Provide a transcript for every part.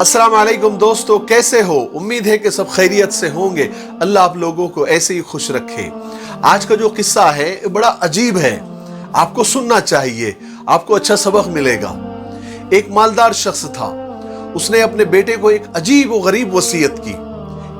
अस्सलाम वालेकुम दोस्तों, कैसे हो? उम्मीद है कि सब खैरियत से होंगे। अल्लाह आप लोगों को ऐसे ही खुश रखे। आज का जो किस्सा है बड़ा अजीब है, आपको सुनना चाहिए, आपको अच्छा सबक मिलेगा। एक मालदार शख्स था, उसने अपने बेटे को एक अजीब व गरीब वसीयत की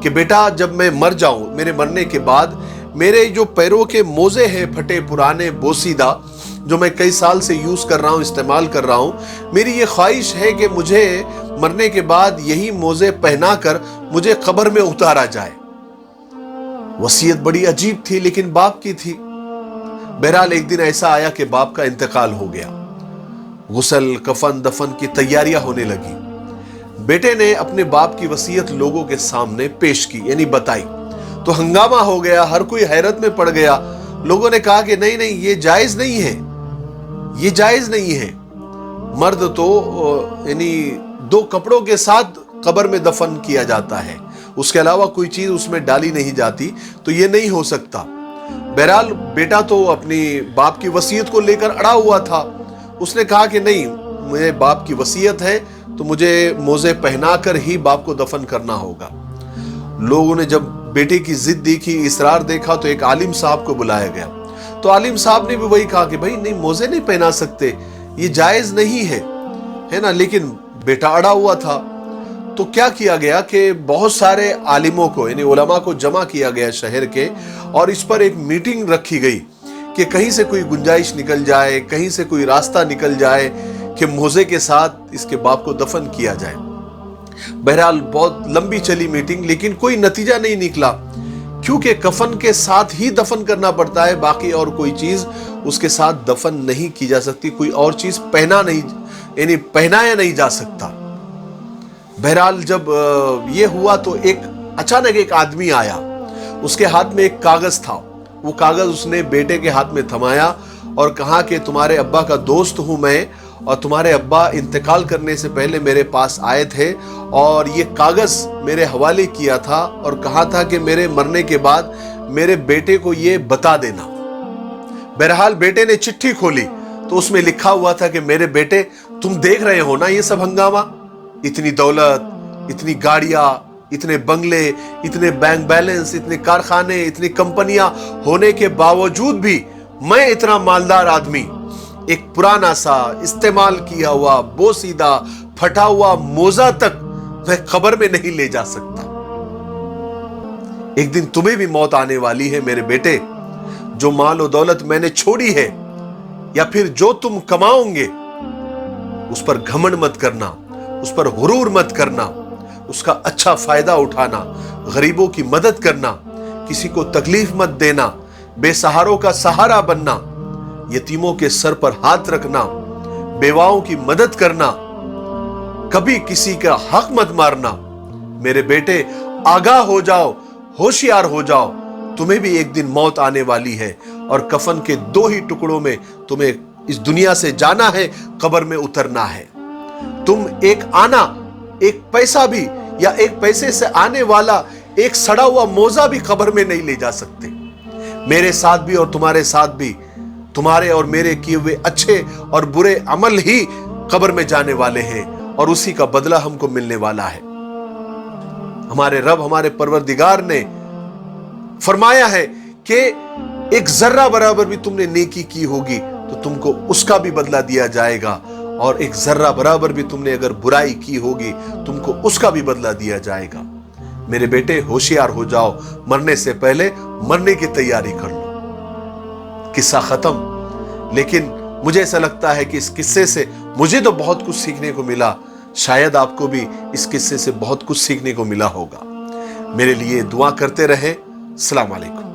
कि बेटा जब मैं मर जाऊं, मेरे मरने के बाद मेरे जो पैरों के मोजे हैं फटे पुराने बोसीदा, जो मैं कई साल से यूज कर रहा हूं, इस्तेमाल कर रहा हूं, मेरी ये ख्वाहिश है कि मुझे मरने के बाद यही मोजे पहनाकर मुझे कब्र में उतारा जाए। वसीयत बड़ी अजीब थी लेकिन बाप की थी। बहरहाल एक दिन ऐसा आया कि बाप का इंतकाल हो गया। गुस्ल कफन दफन की तैयारियां होने लगी। बेटे ने अपने बाप की वसीयत लोगों के सामने पेश की, यानी बताई, तो हंगामा हो गया। हर कोई हैरत में पड़ गया। लोगों ने कहा कि नहीं नहीं, ये जायज नहीं है, ये जायज नहीं है। मर्द तो यानी 2 कपड़ों के साथ कब्र में दफन किया जाता है, उसके अलावा कोई चीज उसमें डाली नहीं जाती, तो ये नहीं हो सकता। बहरहाल बेटा तो अपनी बाप की वसीयत को लेकर अड़ा हुआ था। उसने कहा कि नहीं, मेरे बाप की वसीयत है तो मुझे मोजे पहनाकर ही बाप को दफन करना होगा। लोगों ने जब बेटे की जिद देखी, इसरार देखा, तो एक आलिम साहब को बुलाया गया। तो आलिम साहब ने भी वही कहा कि भाई नहीं, मोजे नहीं पहना सकते, ये जायज नहीं है ना। लेकिन बेटा अड़ा हुआ था। तो क्या किया गया कि बहुत सारे आलिमों को, यानी उलमा को जमा किया गया शहर के, और इस पर एक मीटिंग रखी गई कि कहीं से कोई गुंजाइश निकल जाए, कहीं से कोई रास्ता निकल जाए कि मोजे के साथ इसके बाप को दफन किया जाए। बहरहाल बहुत लंबी चली मीटिंग, लेकिन कोई नतीजा नहीं निकला, क्योंकि कफन के साथ ही दफन करना पड़ता है, बाकी और कोई चीज उसके साथ दफन नहीं की जा सकती, कोई और चीज पहनाया नहीं जा सकता। बहरहाल जब ये हुआ तो अचानक एक आदमी आया, उसके हाथ में एक कागज था। वो कागज उसने बेटे के हाथ में थमाया और कहा कि तुम्हारे अब्बा का दोस्त हूं मैं, और तुम्हारे अब्बा इंतकाल करने से पहले मेरे पास आए थे और ये कागज मेरे हवाले किया था और कहा था कि मेरे मरने के बाद मेरे बेटे को ये बता देना। बहरहाल बेटे ने चिट्ठी खोली तो उसमें लिखा हुआ था कि मेरे बेटे, तुम देख रहे हो ना ये सब हंगामा, इतनी दौलत, इतनी गाड़ियां, इतने बंगले, इतने बैंक बैलेंस, इतने कारखाने, इतनी कंपनियां होने के बावजूद भी मैं इतना मालदार आदमी एक पुराना सा इस्तेमाल किया हुआ बोसीदा फटा हुआ मोजा तक मैं कब्र में नहीं ले जा सकता। एक दिन तुम्हें भी मौत आने वाली है मेरे बेटे। जो माल और दौलत मैंने छोड़ी है या फिर जो तुम कमाओगे, उस पर घमंड मत करना, उस पर गुरूर मत करना, उसका अच्छा फायदा उठाना, गरीबों की मदद करना, किसी को तकलीफ मत देना, बेसहारों का सहारा बनना, यतीमों के सर पर हाथ रखना, बेवाओं की मदद करना, कभी किसी का हक मत मारना। मेरे बेटे आगाह हो जाओ, होशियार हो जाओ, तुम्हें भी एक दिन मौत आने वाली है और कफन के 2 ही टुकड़ों में तुम्हें इस दुनिया से जाना है, कब्र में उतरना है। तुम एक पैसा भी या एक पैसे से आने वाला एक सड़ा हुआ मोजा भी कब्र में नहीं ले जा सकते। मेरे साथ भी और तुम्हारे साथ भी तुम्हारे और मेरे किए हुए अच्छे और बुरे अमल ही कब्र में जाने वाले हैं और उसी का बदला हमको मिलने वाला है। हमारे रब, हमारे परवरदिगार ने फरमाया है कि एक जर्रा बराबर भी तुमने नेकी की होगी तो तुमको उसका भी बदला दिया जाएगा, और एक जर्रा बराबर भी तुमने अगर बुराई की होगी तुमको उसका भी बदला दिया जाएगा। मेरे बेटे होशियार हो जाओ, मरने से पहले मरने की तैयारी कर लो। किस्सा खत्म। लेकिन मुझे ऐसा लगता है कि इस किस्से से मुझे तो बहुत कुछ सीखने को मिला, शायद आपको भी इस किस्से से बहुत कुछ सीखने को मिला होगा। मेरे लिए दुआ करते रहे। अस्सलाम वालेकुम।